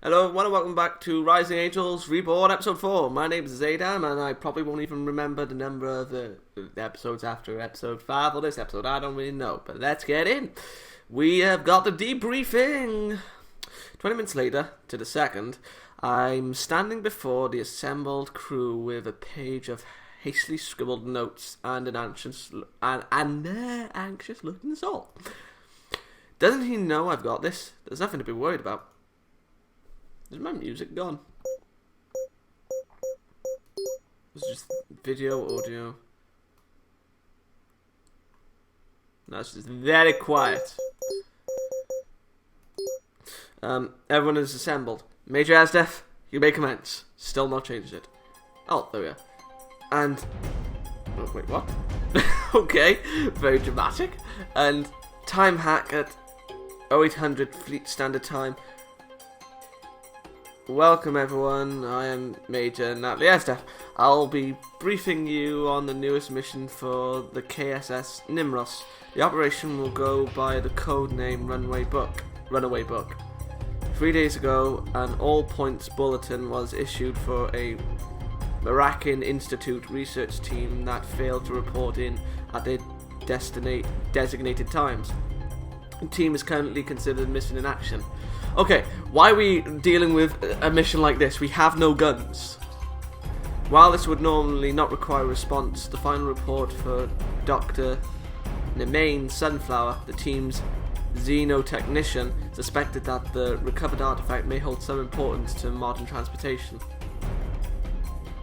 Hello everyone and welcome back to Rising Angels Reborn episode 4. My name is Xaydam and I probably won't even remember the number of the episodes after episode 5 or this episode. I don't really know, but let's get in. We have got the debriefing. 20 minutes later, to the second, I'm standing before the assembled crew with a page of hastily scribbled notes and an anxious looking soul. Doesn't he know I've got this? There's nothing to be worried about. Is my music gone? It's just video, audio. No, it's just very quiet. Everyone is assembled. Major Xaydam, you may commence. Still not changed it. Oh, there we are. And... oh, wait, what? Okay, very dramatic. And time hack at 0800 Fleet Standard Time. Welcome everyone, I am Major Natalie. I'll be briefing you on the newest mission for the KSS Nimros. The operation will go by the code name Runaway Book. 3 days ago, an all points bulletin was issued for a Moroccan Institute research team that failed to report in at their designated times. The team is currently considered missing in action. Okay, why are we dealing with a mission like this? We have no guns. While this would normally not require a response, the final report for Dr. Nemain Sunflower, the team's xenotechnician, suspected that the recovered artifact may hold some importance to modern transportation.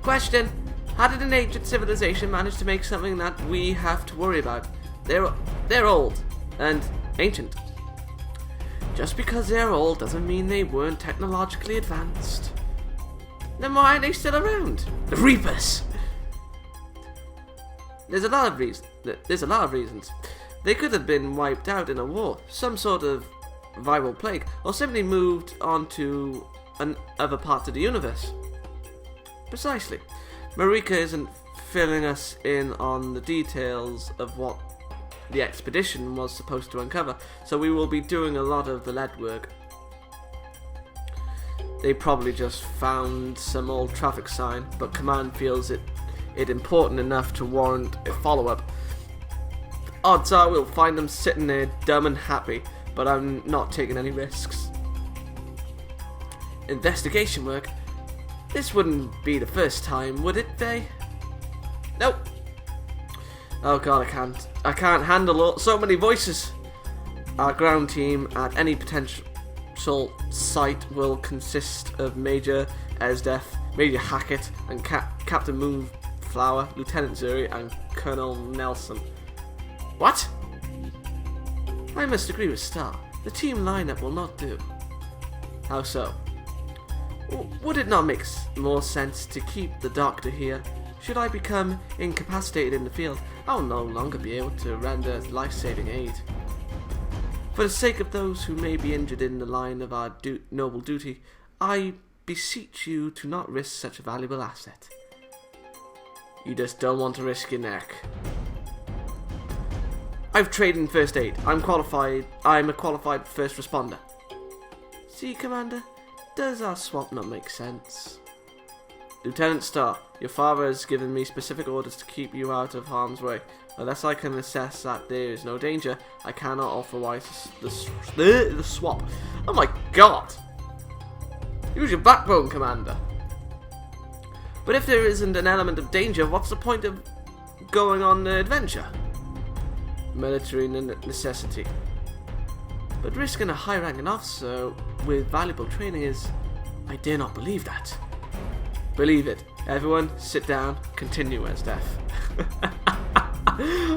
Question: how did an ancient civilization manage to make something that we have to worry about? They're old and ancient. Just because they're old doesn't mean they weren't technologically advanced. Then why are they still around? The Reapers! There's a lot of reasons. They could have been wiped out in a war, some sort of viral plague, or simply moved on to other parts of the universe. Precisely. Marika isn't filling us in on the details of what the expedition was supposed to uncover, so we will be doing a lot of the lead work. They probably just found some old traffic sign, but Command feels it important enough to warrant a follow-up. Odds are we'll find them sitting there dumb and happy, but I'm not taking any risks. Investigation work? This wouldn't be the first time, would it, Faye? Nope. Oh god, I can't handle so many voices. Our ground team at any potential site will consist of Major Xaydam, Major Hackett, and Captain Moonflower, Lieutenant Zuri, and Colonel Nelson. What? I must agree with Star. The team lineup will not do. How so? Would it not make more sense to keep the Doctor here? Should I become incapacitated in the field, I will no longer be able to render life-saving aid. For the sake of those who may be injured in the line of our noble duty, I beseech you to not risk such a valuable asset. You just don't want to risk your neck. I've trained in first aid. I'm a qualified first responder. See, Commander, does our swap not make sense? Lieutenant Starr, your father has given me specific orders to keep you out of harm's way. Unless I can assess that there is no danger, I cannot authorize the swap. Oh my god! Use your backbone, Commander. But if there isn't an element of danger, what's the point of going on the adventure? Military necessity. But risking a high-ranking officer with valuable training is... I dare not believe that. Believe it. Everyone, sit down. Continue, Xaydam.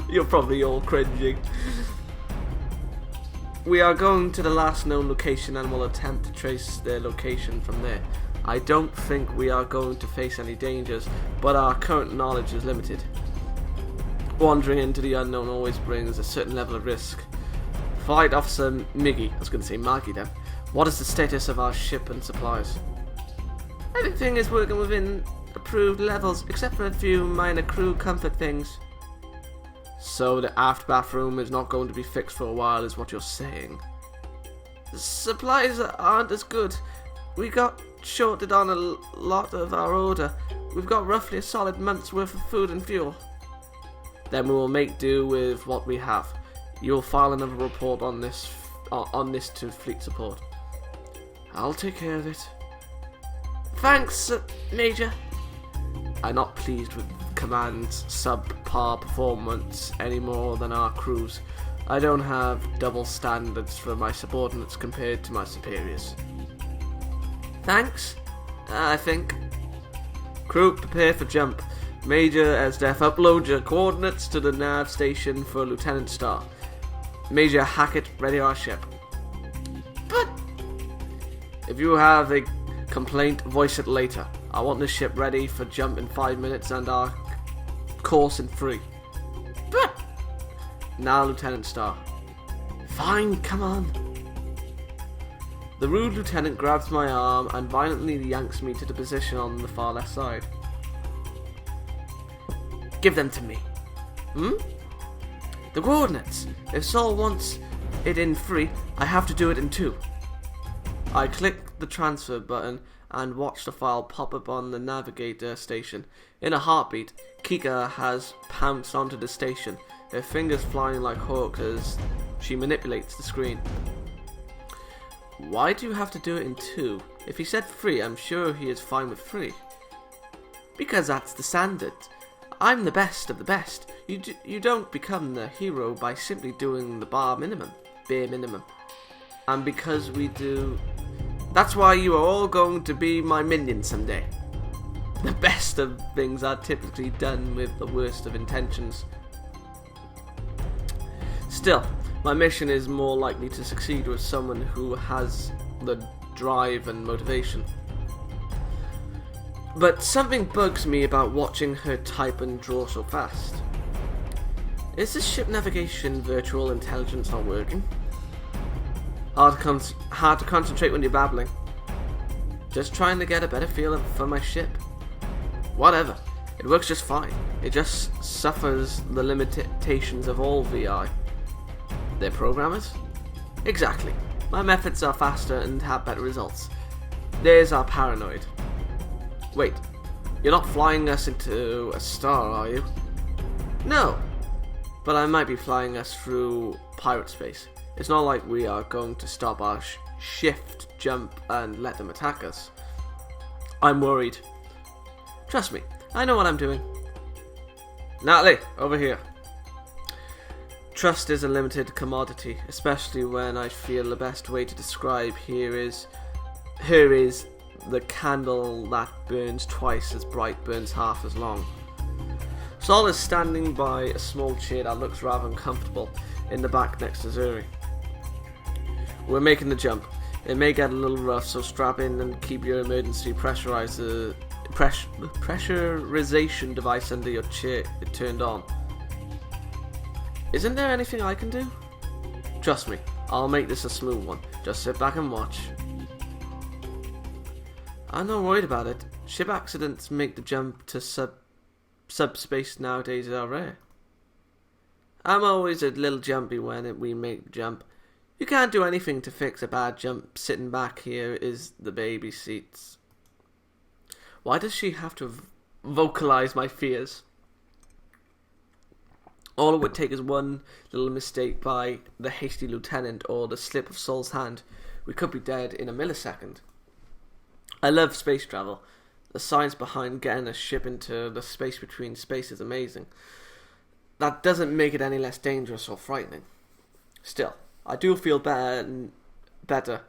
You're probably all cringing. We are going to the last known location and will attempt to trace their location from there. I don't think we are going to face any dangers, but our current knowledge is limited. Wandering into the unknown always brings a certain level of risk. Flight Officer Miggy, I was going to say Maggie then. What is the status of our ship and supplies? Everything is working within approved levels, except for a few minor crew comfort things. So the aft bathroom is not going to be fixed for a while, is what you're saying? The supplies aren't as good. We got shorted on a lot of our order. We've got roughly a solid month's worth of food and fuel. Then we will make do with what we have. You'll file another report on this to fleet support. I'll take care of it. Thanks, Major. I'm not pleased with Command's subpar performance any more than our crews. I don't have double standards for my subordinates compared to my superiors. Thanks, I think. Crew, prepare for jump. Major Xaydam, upload your coordinates to the nav station for Lieutenant Starr. Major Hackett, ready our ship. But if you have a complaint, voice it later. I want the ship ready for jump in 5 minutes and our course in 3. But now, Lieutenant Starr. Fine, come on. The rude lieutenant grabs my arm and violently yanks me to the position on the far left side. Give them to me. The coordinates. If Saul wants it in 3, I have to do it in 2. I click the transfer button and watch the file pop up on the navigator station. In a heartbeat, Kika has pounced onto the station, her fingers flying like hawks as she manipulates the screen. Why do you have to do it in 2? If he said 3, I'm sure he is fine with 3. Because that's the standard. I'm the best of the best. You don't become the hero by simply doing the bare minimum. And because we do... That's why you are all going to be my minions someday. The best of things are typically done with the worst of intentions. Still, my mission is more likely to succeed with someone who has the drive and motivation. But something bugs me about watching her type and draw so fast. Is this ship navigation virtual intelligence not working? Hard to concentrate when you're babbling. Just trying to get a better feel for my ship. Whatever, it works just fine. It just suffers the limitations of all VI. They're programmers? Exactly. My methods are faster and have better results. Theirs are paranoid. Wait, you're not flying us into a star, are you? No, but I might be flying us through pirate space. It's not like we are going to stop our shift, jump, and let them attack us. I'm worried. Trust me, I know what I'm doing. Natalie, over here. Trust is a limited commodity, especially when I feel the best way to describe her is the candle that burns twice as bright, burns half as long. Saul is standing by a small chair that looks rather uncomfortable in the back next to Zuri. We're making the jump. It may get a little rough, so strap in and keep your emergency pressurization device under your chair turned on. Isn't there anything I can do? Trust me, I'll make this a smooth one. Just sit back and watch. I'm not worried about it. Ship accidents make the jump to subspace nowadays are rare. I'm always a little jumpy when we make the jump. You can't do anything to fix a bad jump. Sitting back here is the baby seats. Why does she have to vocalize my fears? All it would take is one little mistake by the hasty lieutenant or the slip of Saul's hand. We could be dead in a millisecond. I love space travel. The science behind getting a ship into the space between space is amazing. That doesn't make it any less dangerous or frightening. Still, I do feel better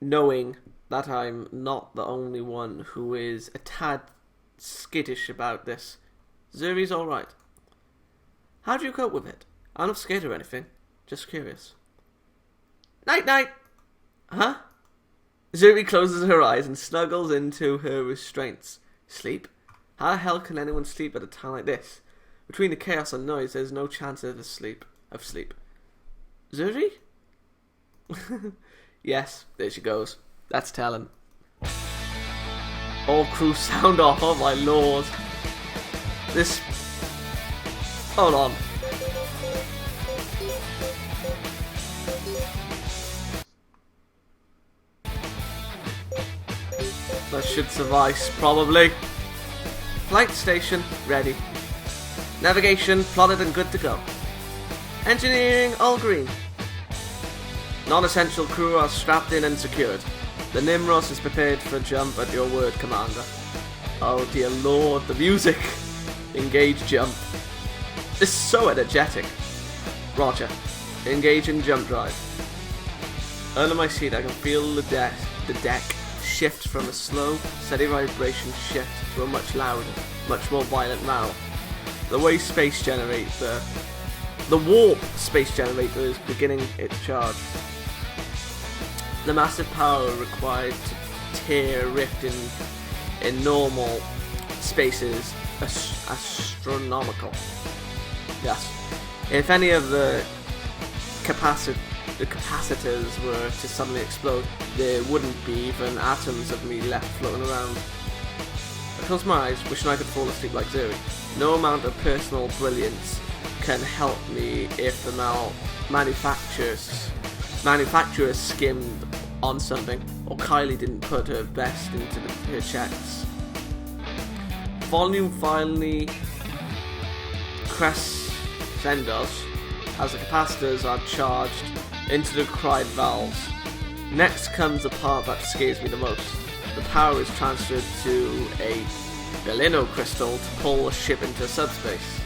knowing that I'm not the only one who is a tad skittish about this. Zuri's alright. How do you cope with it? I'm not scared or anything. Just curious. Night night! Huh? Zuri closes her eyes and snuggles into her restraints. Sleep? How the hell can anyone sleep at a time like this? Between the chaos and noise, there's no chance of sleep. Zuri? Yes, there she goes. That's telling. All crew sound off. Oh my lord. This... Hold on. That should suffice, probably. Flight station, ready. Navigation, plotted and good to go. Engineering, all green. Non-essential crew are strapped in and secured. The Nimros is prepared for a jump at your word, Commander. Oh dear lord, the music. Engage jump. This is so energetic. Roger. Engage in jump drive. Under my seat I can feel the deck shift from a slow, steady vibration shift to a much louder, much more violent rattle. The warp space generator is beginning its charge. The massive power required to tear a rift in normal space is astronomical. Yes. If any of the capacitors were to suddenly explode, there wouldn't be even atoms of me left floating around. I close my eyes, wishing I could fall asleep like Zuri. No amount of personal brilliance can help me if the manufacturer skimmed on something, or Kylie didn't put her best into her checks. Volume finally crescendos as the capacitors are charged into the cried valves. Next comes the part that scares me the most. The power is transferred to a Belino crystal to pull the ship into subspace.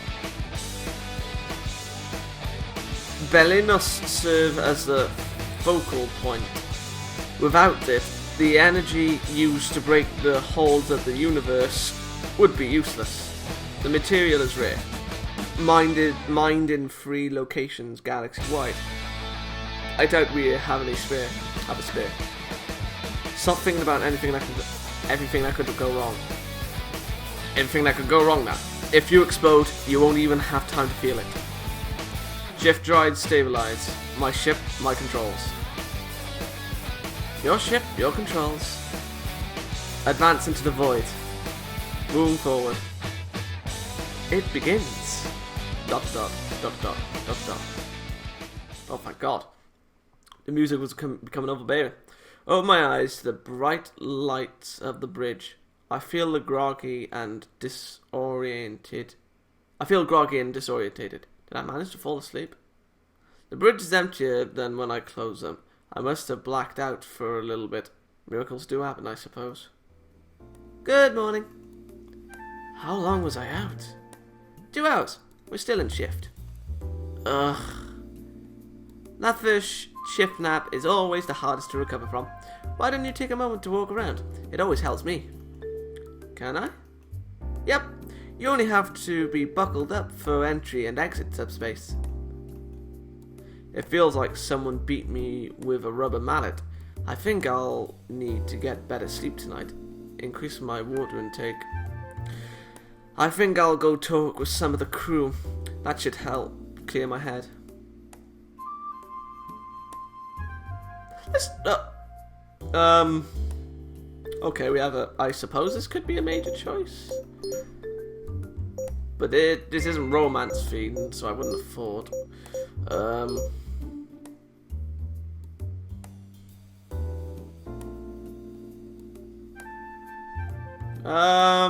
Belinos serve as the focal point. Without it, the energy used to break the holds of the universe would be useless. The material is rare, mined in 3 locations galaxy-wide. I doubt we have a spare. Stop thinking about everything that could go wrong. Everything that could go wrong now. If you explode, you won't even have time to feel it. Shift drive stabilize. My ship, my controls. Your ship, your controls. Advance into the void. Moving forward. It begins. ... Oh thank God. The music was becoming overbearing. Over my eyes to the bright lights of the bridge. I feel groggy and disoriented. Did I manage to fall asleep? The bridge is emptier than when I closed them. I must have blacked out for a little bit. Miracles do happen, I suppose. Good morning. How long was I out? 2 hours. We're still in shift. Ugh. That first shift nap is always the hardest to recover from. Why don't you take a moment to walk around? It always helps me. Can I? Yep. You only have to be buckled up for entry and exit subspace. It feels like someone beat me with a rubber mallet. I think I'll need to get better sleep tonight. Increase my water intake. I think I'll go talk with some of the crew. That should help clear my head. Okay, we have I suppose this could be a major choice. But this isn't romance themed, so I wouldn't have thought.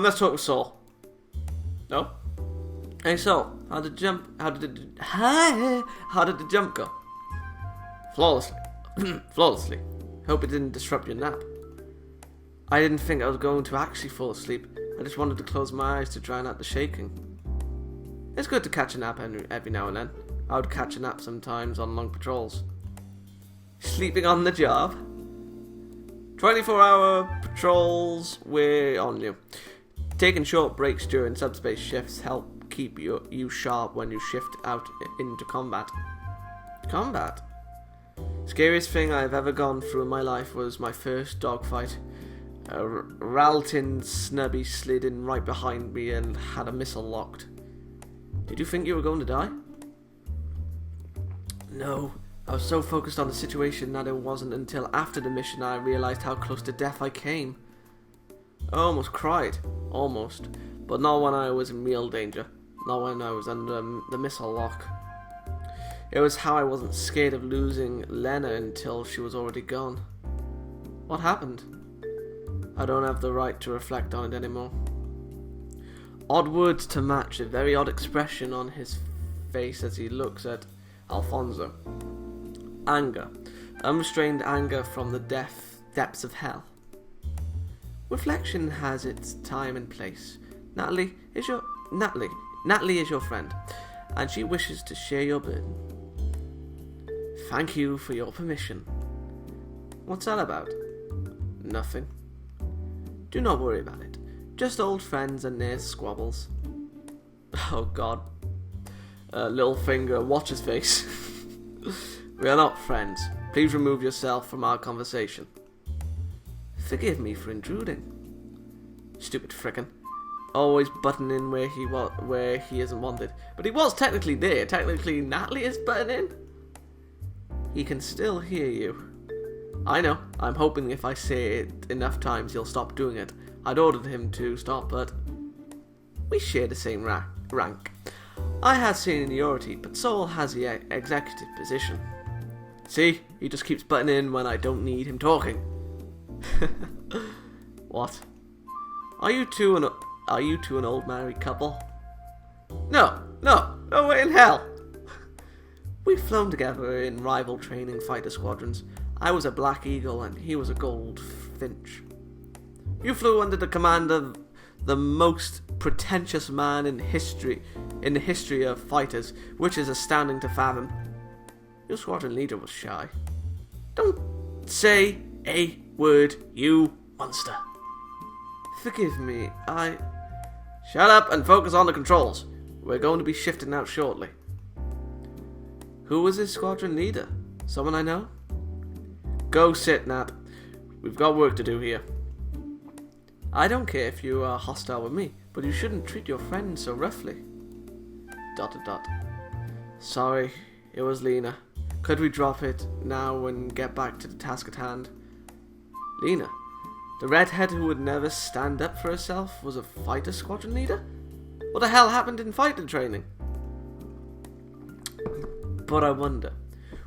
Let's talk with Saul. No? Hey Saul, how did the jump go? Flawlessly. Flawlessly. Hope it didn't disrupt your nap. I didn't think I was going to actually fall asleep. I just wanted to close my eyes to drown out the shaking. It's good to catch a nap every now and then. I would catch a nap sometimes on long patrols. Sleeping on the job? 24-hour patrols, we're on you. Taking short breaks during subspace shifts help keep you sharp when you shift out into combat. Combat? Scariest thing I've ever gone through in my life was my first dogfight. A Ralton snubby slid in right behind me and had a missile locked. Did you think you were going to die? No. I was so focused on the situation that it wasn't until after the mission I realized how close to death I came. I almost cried. Almost. But not when I was in real danger. Not when I was under the missile lock. It was how I wasn't scared of losing Lena until she was already gone. What happened? I don't have the right to reflect on it anymore. Odd words to match a very odd expression on his face as he looks at Alfonso. Anger. Unrestrained anger from the depths of hell. Reflection has its time and place. Natalie is your friend, and she wishes to share your burden. Thank you for your permission. What's that about? Nothing. Do not worry about it. Just old friends and near squabbles. Oh God. Little finger, watch his face. We are not friends. Please remove yourself from our conversation. Forgive me for intruding. Stupid frickin'. Always butting in where he isn't wanted. But he was technically there. Technically, Natalie is butting in. He can still hear you. I know. I'm hoping if I say it enough times he'll stop doing it. I'd ordered him to stop, but we share the same rank. I have seniority, but Saul has the executive position. See? He just keeps butting in when I don't need him talking. What? Are you two an old married couple? No way in hell. We've flown together in rival training fighter squadrons. I was a Black Eagle and he was a Gold Finch. You flew under the command of the most pretentious man in the history of fighters, which is astounding to fathom. Your squadron leader was shy. Don't say a word, you monster. Forgive me, Shut up and focus on the controls. We're going to be shifting out shortly. Who was his squadron leader? Someone I know? Go sit, Nat. We've got work to do here. I don't care if you are hostile with me, but you shouldn't treat your friend so roughly. ... Sorry, it was Lena. Could we drop it now and get back to the task at hand? Lena? The redhead who would never stand up for herself was a fighter squadron leader? What the hell happened in fighter training? But I wonder.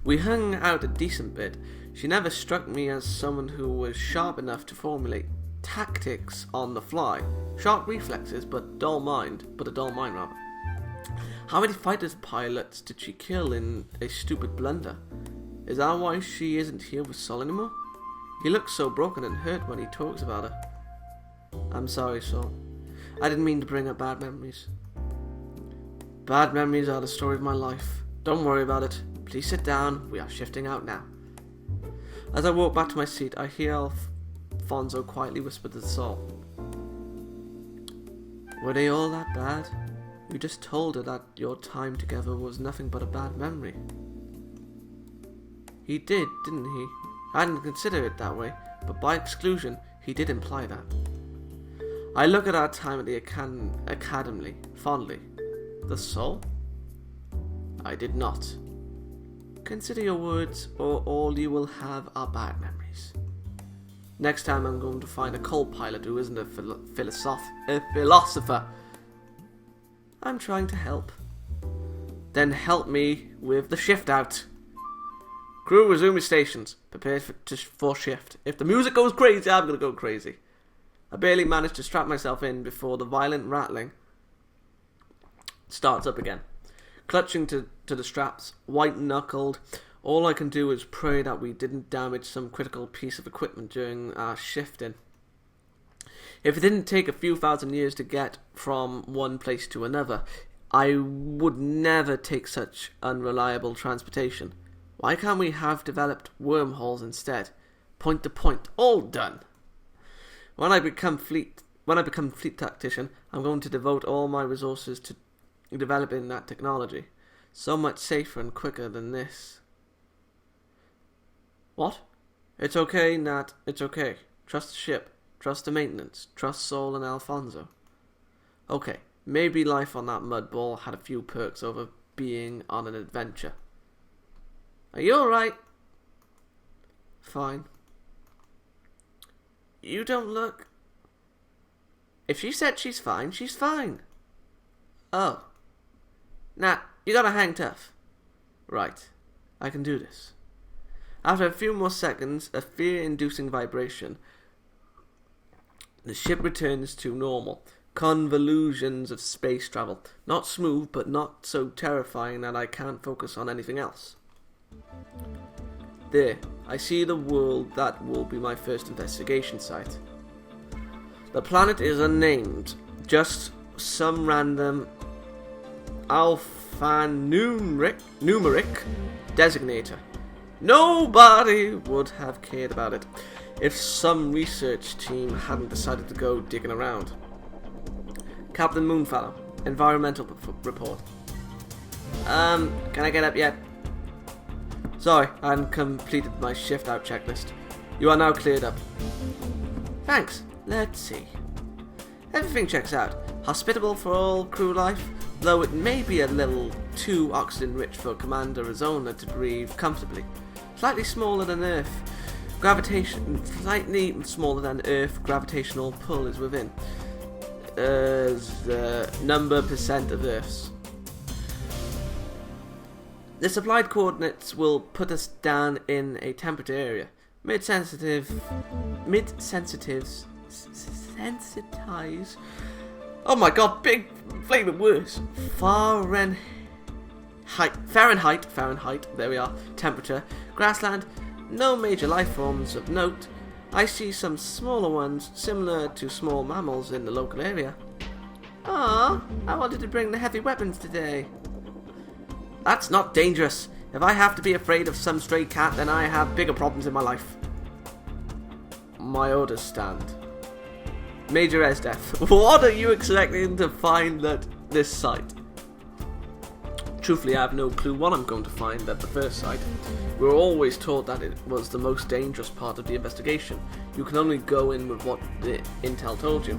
We hung out a decent bit. She never struck me as someone who was sharp enough to formulate tactics on the fly. Sharp reflexes, but a dull mind rather. How many fighter pilots did she kill in a stupid blunder? Is that why she isn't here with Sol anymore? He looks so broken and hurt when he talks about her. I'm sorry, Sol. I didn't mean to bring up bad memories. Bad memories are the story of my life. Don't worry about it. Please sit down. We are shifting out now. As I walk back to my seat, I hear Alfonso quietly whisper to Sol. Were they all that bad? You just told her that your time together was nothing but a bad memory. He did, didn't he? I hadn't considered it that way, but by exclusion, he did imply that. I look at our time at the academy fondly. The Sol? I did not. Consider your words, or all you will have are bad memories. Next time I'm going to find a co-pilot who isn't a philosopher. I'm trying to help. Then help me with the shift out. Crew, resume your stations. Prepare for shift. If the music goes crazy, I'm going to go crazy. I barely managed to strap myself in before the violent rattling starts up again. Clutching to the straps, white-knuckled, all I can do is pray that we didn't damage some critical piece of equipment during our shifting. If it didn't take a few thousand years to get from one place to another, I would never take such unreliable transportation. Why can't we have developed wormholes instead? Point to point, all done. When I become fleet tactician, I'm going to devote all my resources to developing that technology. So much safer and quicker than this. What? It's okay, Nat. It's okay. Trust the ship. Trust the maintenance. Trust Sol and Alfonso. Okay, maybe life on that mud ball had a few perks over being on an adventure. Are you alright? Fine. You don't look... If she said she's fine, she's fine. Oh. Nat, you gotta hang tough. Right. I can do this. After a few more seconds, a fear-inducing vibration The ship returns to normal. Convolutions of space travel. Not smooth, but not so terrifying that I can't focus on anything else. There, I see the world that will be my first investigation site. The planet is unnamed, just some random alphanumeric designator. Nobody would have cared about it if some research team hadn't decided to go digging around. Captain Moonfellow, environmental report. Can I get up yet? Sorry, I hadn't completed my shift out checklist. You are now cleared up. Thanks. Let's see. Everything checks out. Hospitable for all crew life, though it may be a little too oxygen-rich for Commander Arizona to breathe comfortably. Slightly smaller than Earth. Slightly smaller than Earth. Gravitational pull is within. The number percent of Earth's. The supplied coordinates will put us down in a temperate area. Sensitize. Oh my god, big flaming words. Fahrenheit, there we are. Temperature. Grassland. No major life forms of note. I see some smaller ones, similar to small mammals in the local area. Ah, I wanted to bring the heavy weapons today. That's not dangerous. If I have to be afraid of some stray cat, then I have bigger problems in my life. My orders stand. Major Xaydam, what are you expecting to find at this site? Truthfully, I have no clue what I'm going to find at the first site. We were always taught that it was the most dangerous part of the investigation. You can only go in with what the intel told you.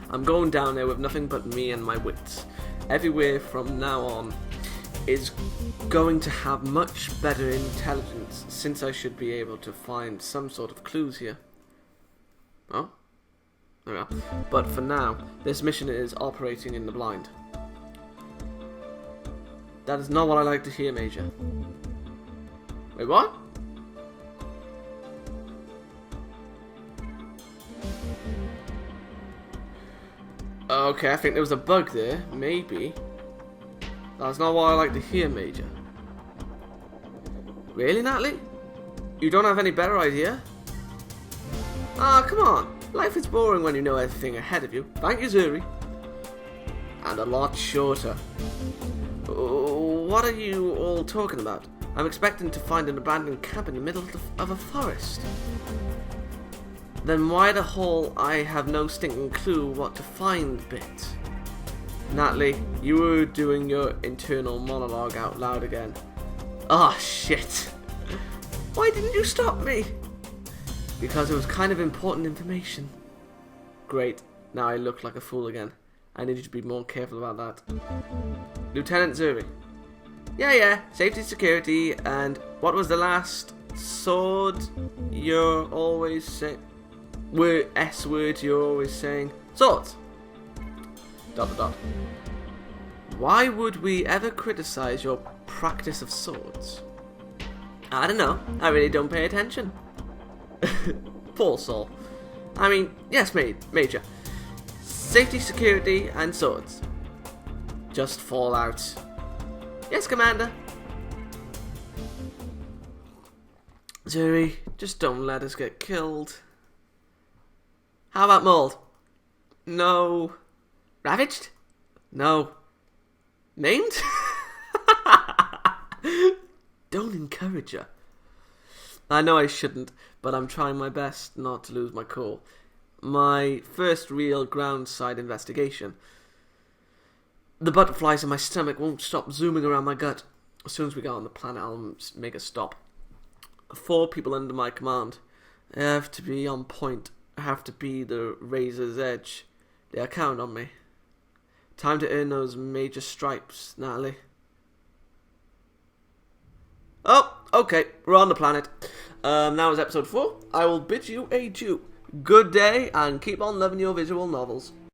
I'm going down there with nothing but me and my wits. Everywhere from now on is going to have much better intelligence, since I should be able to find some sort of clues here. Oh? There we are. But for now, this mission is operating in the blind. That is not what I like to hear, Major. Wait, what? Okay, I think there was a bug there. Maybe. That's not what I like to hear, Major. Really, Natalie? You don't have any better idea? Ah, come on. Life is boring when you know everything ahead of you. Thank you, Zuri. And a lot shorter. What are you all talking about? I'm expecting to find an abandoned camp in the middle of a forest. Then why the whole I have no stinking clue what to find bit? Natalie, you were doing your internal monologue out loud again. Ah, shit. Why didn't you stop me? Because it was kind of important information. Great. Now I look like a fool again. I need you to be more careful about that. Lieutenant Zuri. Yeah. Safety, security, and what was the last sword you're always saying? S word you're always saying? Swords. ... Why would we ever criticize your practice of swords? I don't know. I really don't pay attention. Poor soul. I mean, yes, Major. Safety, security, and swords. Just fall out. Yes, Commander. Zuri, just don't let us get killed. How about mauled? No. Ravaged? No. Maimed? Don't encourage her. I know I shouldn't, but I'm trying my best not to lose my cool. My first real ground-side investigation. The butterflies in my stomach won't stop zooming around my gut. As soon as we get on the planet, I'll make a stop. 4 people under my command. I have to be on point. I have to be the razor's edge. They are counting on me. Time to earn those major stripes, Natalie. Oh, okay, we're on the planet. Now is episode 4. I will bid you adieu. Good day, and keep on loving your visual novels.